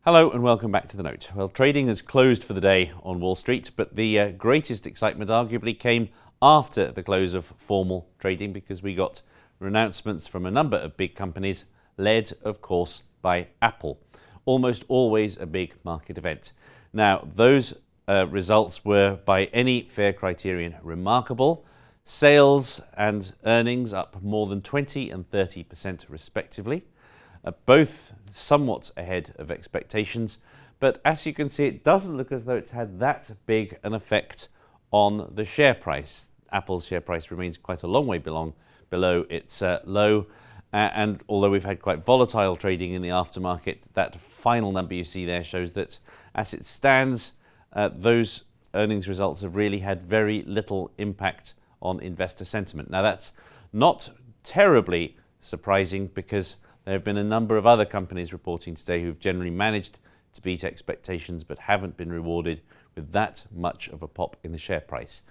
Hello and welcome back to The Note. Well, trading has closed for the day on Wall Street, but the greatest excitement arguably came after the close of formal trading because we got announcements from a number of big companies, led, of course, by Apple. Almost always a big market event. Now, those results were, by any fair criterion, remarkable. Sales and earnings up more than 20 and 30% respectively. Both somewhat ahead of expectations, but as you can see, it doesn't look as though it's had that big an effect on the share price. Apple's share price remains quite a long way below its low, and although we've had quite volatile trading in the aftermarket, that final number you see there shows that as it stands, those earnings results have really had very little impact on investor sentiment. Now, that's not terribly surprising because there have been a number of other companies reporting today who've generally managed to beat expectations but haven't been rewarded with that much of a pop in the share price.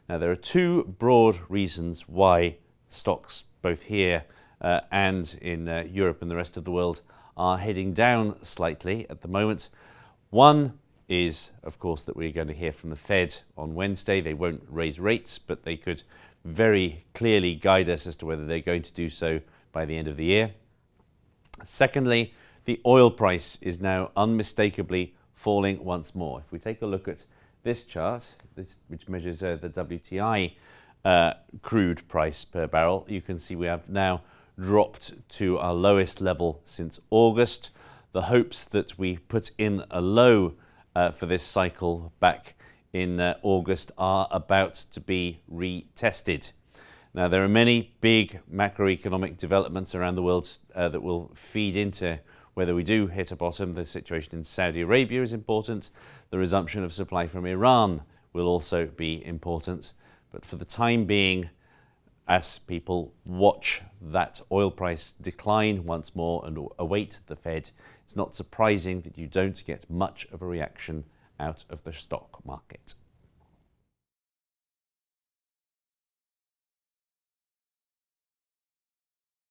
Now, there are two broad reasons why stocks, both here and in Europe and the rest of the world, are heading down slightly at the moment. One is, of course, that we're going to hear from the Fed on Wednesday. They won't raise rates, but they could very clearly guide us as to whether they're going to do so by the end of the year. Secondly, the oil price is now unmistakably falling once more. If we take a look at this chart, which measures the WTI crude price per barrel, you can see we have now dropped to our lowest level since August. The hopes that we put in a low for this cycle back in August are about to be retested. Now, there are many big macroeconomic developments around the world that will feed into whether we do hit a bottom. The situation in Saudi Arabia is important. The resumption of supply from Iran will also be important. But for the time being, as people watch that oil price decline once more and await the Fed, it's not surprising that you don't get much of a reaction out of the stock market.